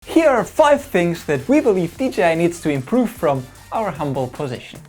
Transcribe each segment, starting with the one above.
Here are 5 things that we believe DJI needs to improve from our humble position.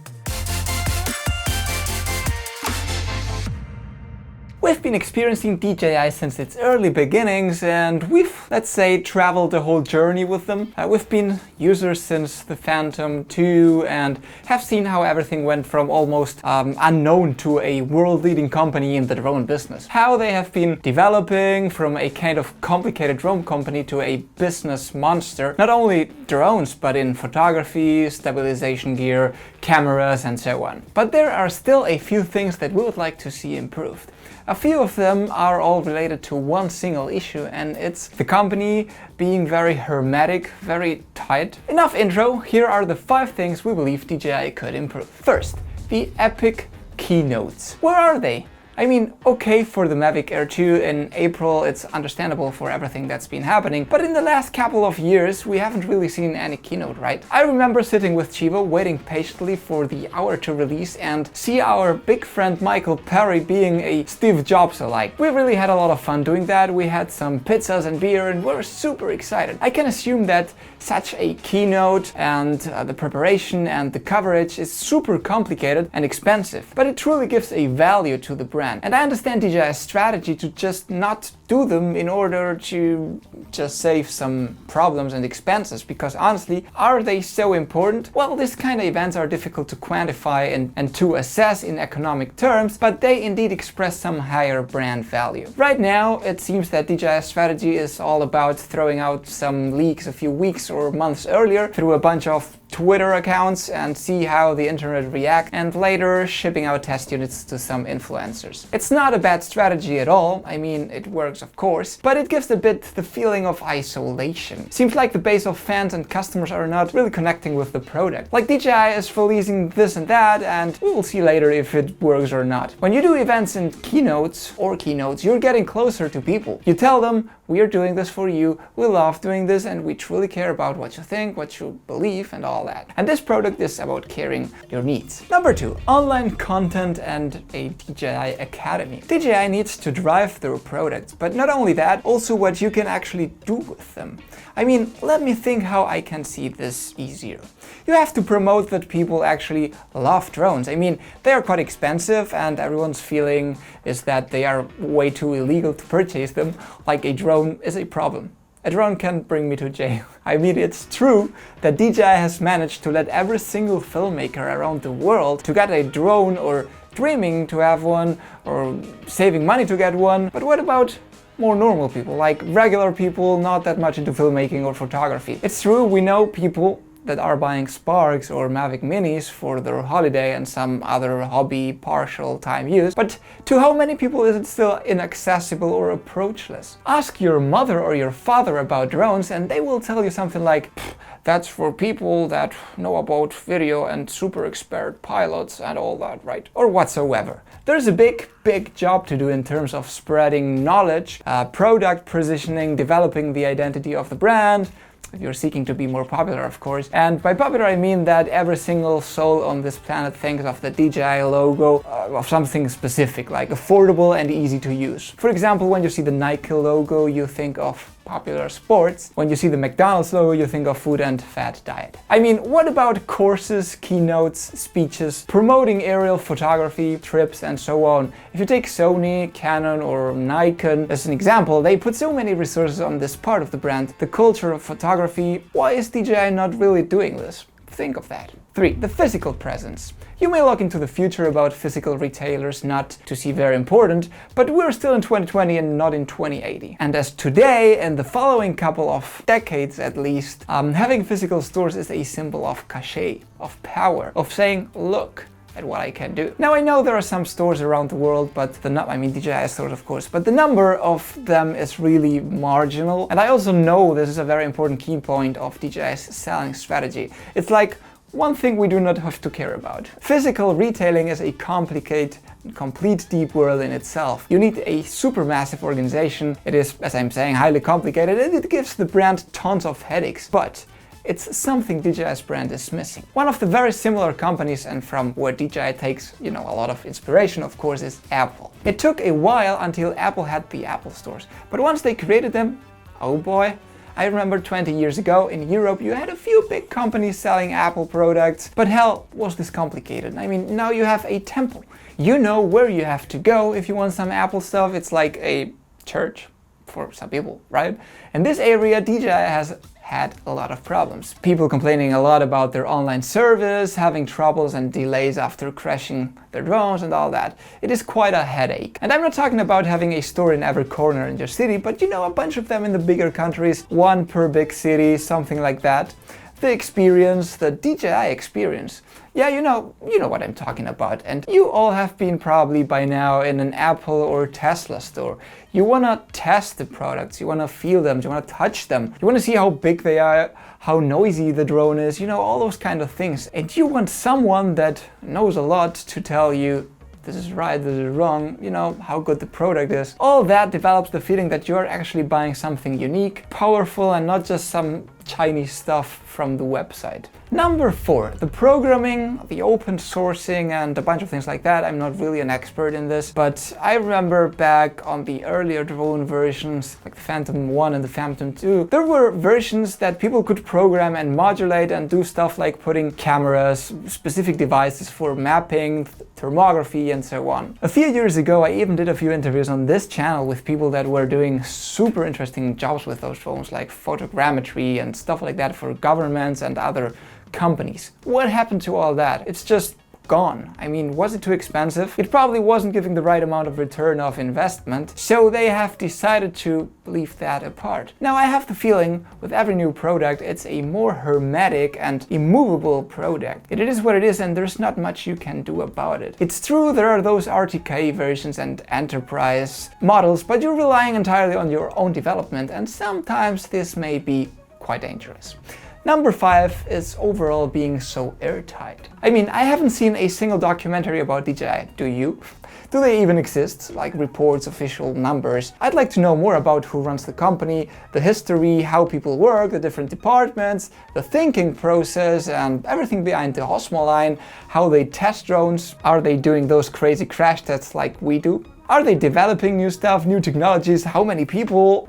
We've been experiencing DJI since its early beginnings, and we've, let's say, traveled the whole journey with them. We've been users since the Phantom 2 and have seen how everything went from almost unknown to a world-leading company in the drone business. How they have been developing from a kind of complicated drone company to a business monster. Not only drones, but in photography, stabilization gear, cameras and so on. But there are still a few things that we would like to see improved. A few of them are all related to one single issue, and it's the company being very hermetic, very tight. Enough intro, here are the 5 things we believe DJI could improve. First, the epic Keynotes. Where are they? I mean, okay, for the Mavic Air 2 in April, it's understandable for everything that's been happening, but in the last couple of years, we haven't really seen any keynote, right? I remember sitting with Chivo, waiting patiently for the hour to release and see our big friend Michael Perry being a Steve Jobs-alike. We really had a lot of fun doing that. We had some pizzas and beer and we're super excited. I can assume that such a keynote and the preparation and the coverage is super complicated and expensive, but it truly gives a value to the brand. And I understand DJI's strategy to just not do them in order to just save some problems and expenses, because honestly, are they so important? Well, this kind of events are difficult to quantify and to assess in economic terms, but they indeed express some higher brand value. Right now, it seems that DJI's strategy is all about throwing out some leaks a few weeks or months earlier through a bunch of Twitter accounts and see how the internet reacts, and later shipping out test units to some influencers. It's not a bad strategy at all. I mean, it works of course, but it gives a bit the feeling of isolation. Seems like the base of fans and customers are not really connecting with the product. Like DJI is releasing this and that, and we will see later if it works or not. When you do events in keynotes, you're getting closer to people. You tell them, we are doing this for you, we love doing this, and we truly care about what you think, what you believe, and all that. And this product is about caring your needs. Number 2, online content and a DJI Academy. DJI needs to drive their products, but not only that, also what you can actually do with them. I mean, let me think how I can see this easier. You have to promote that people actually love drones. I mean, they are quite expensive and everyone's feeling is that they are way too illegal to purchase them, like a drone is a problem. A drone can bring me to jail. I mean, it's true that DJI has managed to let every single filmmaker around the world to get a drone or dreaming to have one or saving money to get one. But what about more normal people, like regular people not that much into filmmaking or photography? It's true, we know people that are buying Sparks or Mavic Minis for their holiday and some other hobby partial time use, but to how many people is it still inaccessible or approachless? Ask your mother or your father about drones and they will tell you something like, that's for people that know about video and super expert pilots and all that, right? Or whatsoever. There's a big job to do in terms of spreading knowledge, product positioning, developing the identity of the brand, if you're seeking to be more popular, of course. And by popular, I mean that every single soul on this planet thinks of the DJI logo of something specific, like affordable and easy to use. For example, when you see the Nike logo, you think of popular sports. When you see the McDonald's logo, you think of food and fat diet. I mean, what about courses, keynotes, speeches, promoting aerial photography, trips, and so on? If you take Sony, Canon, or Nikon as an example, they put so many resources on this part of the brand, the culture of photography. Why is DJI not really doing this? Think of that. 3. The physical presence. You may look into the future about physical retailers, not to see very important, but we're still in 2020 and not in 2080. And as today, and the following couple of decades at least, having physical stores is a symbol of cachet, of power, of saying, look at what I can do. Now I know there are some stores around the world, but DJI stores of course, but the number of them is really marginal. And I also know this is a very important key point of DJI's selling strategy. It's like one thing we do not have to care about. Physical retailing is a complicated, complete deep world in itself. You need a supermassive organization. It is, as I'm saying, highly complicated and it gives the brand tons of headaches. But it's something DJI's brand is missing. One of the very similar companies and from where DJI takes, a lot of inspiration, of course, is Apple. It took a while until Apple had the Apple stores. But once they created them, oh boy, I remember 20 years ago in Europe you had a few big companies selling Apple products, but hell, was this complicated? I mean, now you have a temple. You know where you have to go if you want some Apple stuff. It's like a church for some people, right? In this area, DJI has had a lot of problems. People complaining a lot about their online service, having troubles and delays after crashing their drones and all that. It is quite a headache. And I'm not talking about having a store in every corner in your city, but you know, a bunch of them in the bigger countries, one per big city, something like that. The experience, the DJI experience. Yeah, you know what I'm talking about. And you all have been probably by now in an Apple or Tesla store. You want to test the products, you want to feel them, you want to touch them, you want to see how big they are, how noisy the drone is, you know, all those kind of things. And you want someone that knows a lot to tell you this is right, this is wrong, you know, how good the product is. All that develops the feeling that you're actually buying something unique, powerful, and not just some Chinese stuff from the website. Number 4, the programming, the open sourcing, and a bunch of things like that. I'm not really an expert in this, but I remember back on the earlier drone versions, like the Phantom 1 and the Phantom 2, there were versions that people could program and modulate and do stuff like putting cameras, specific devices for mapping, thermography, and so on. A few years ago, I even did a few interviews on this channel with people that were doing super interesting jobs with those drones, like photogrammetry and stuff like that for governments and other companies. What happened to all that? It's just gone. I mean, was it too expensive? It probably wasn't giving the right amount of return of investment, so they have decided to leave that apart. Now I have the feeling with every new product it's a more hermetic and immovable product. It is what it is and there's not much you can do about it. It's true there are those RTK versions and enterprise models, but you're relying entirely on your own development and sometimes this may be quite dangerous. Number 5 is overall being so airtight. I mean, I haven't seen a single documentary about DJI, do you? Do they even exist? Like reports, official numbers? I'd like to know more about who runs the company, the history, how people work, the different departments, the thinking process and everything behind the Osmo line, how they test drones, are they doing those crazy crash tests like we do? Are they developing new stuff, new technologies? How many people?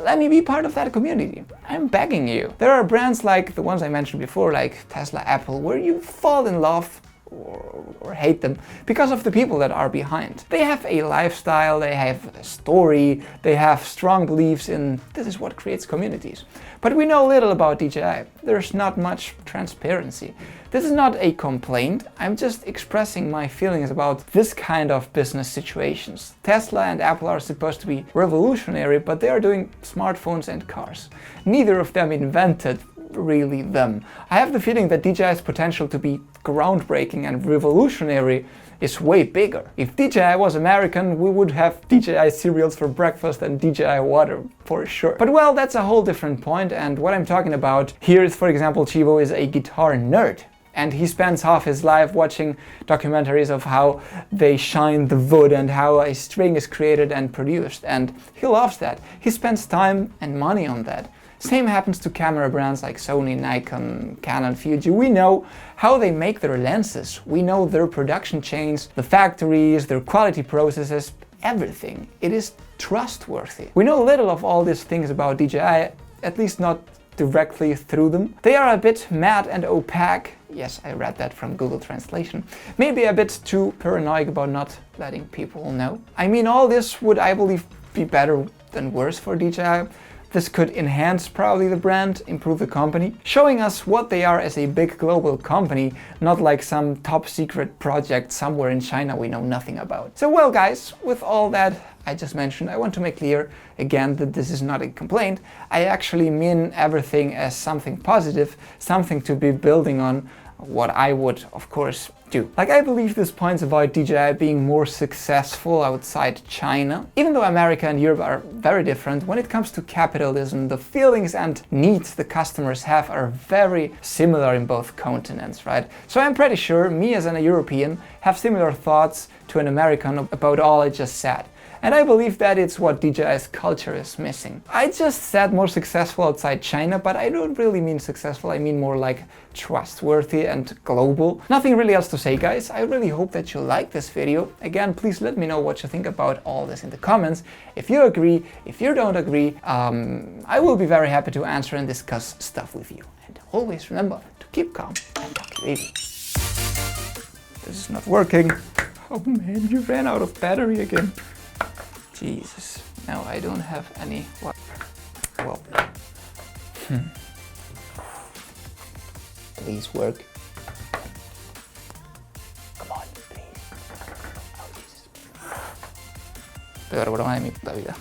Let me be part of that community. I'm begging you. There are brands like the ones I mentioned before, like Tesla, Apple, where you fall in love or hate them because of the people that are behind. They have a lifestyle, they have a story, they have strong beliefs in this is what creates communities. But we know little about DJI. There's not much transparency. This is not a complaint, I'm just expressing my feelings about this kind of business situations. Tesla and Apple are supposed to be revolutionary, but they are doing smartphones and cars. Neither of them invented really them. I have the feeling that DJI's potential to be groundbreaking and revolutionary is way bigger. If DJI was American, we would have DJI cereals for breakfast and DJI water for sure. But well, that's a whole different point, and what I'm talking about here is, for example, Chivo is a guitar nerd. And he spends half his life watching documentaries of how they shine the wood and how a string is created and produced. And he loves that. He spends time and money on that. Same happens to camera brands like Sony, Nikon, Canon, Fuji. We know how they make their lenses. We know their production chains, the factories, their quality processes, everything. It is trustworthy. We know little of all these things about DJI, at least not directly through them. They are a bit mad and opaque. Yes, I read that from Google Translation. Maybe a bit too paranoid about not letting people know. I mean, all this would, I believe, be better than worse for DJI. This could enhance probably the brand, improve the company, showing us what they are as a big global company, not like some top secret project somewhere in China we know nothing about. So well guys, with all that I just mentioned, I want to make clear again that this is not a complaint. I actually mean everything as something positive, something to be building on, what I would of course do. Like, I believe this points about DJI being more successful outside China. Even though America and Europe are very different, when it comes to capitalism, the feelings and needs the customers have are very similar in both continents, right? So I'm pretty sure me as a European have similar thoughts to an American about all I just said. And I believe that it's what DJI's culture is missing. I just said more successful outside China, but I don't really mean successful, I mean more like trustworthy and global. Nothing really else to say, guys. I really hope that you like this video. Again, please let me know what you think about all this in the comments. If you agree, if you don't agree, I will be very happy to answer and discuss stuff with you. And always remember to keep calm and talk easy. This is not working. Oh man, you ran out of battery again. Jesus. Now I don't have any. Well. Please work. Come on, please. Oh, Jesus. Peor broma de mi puta vida.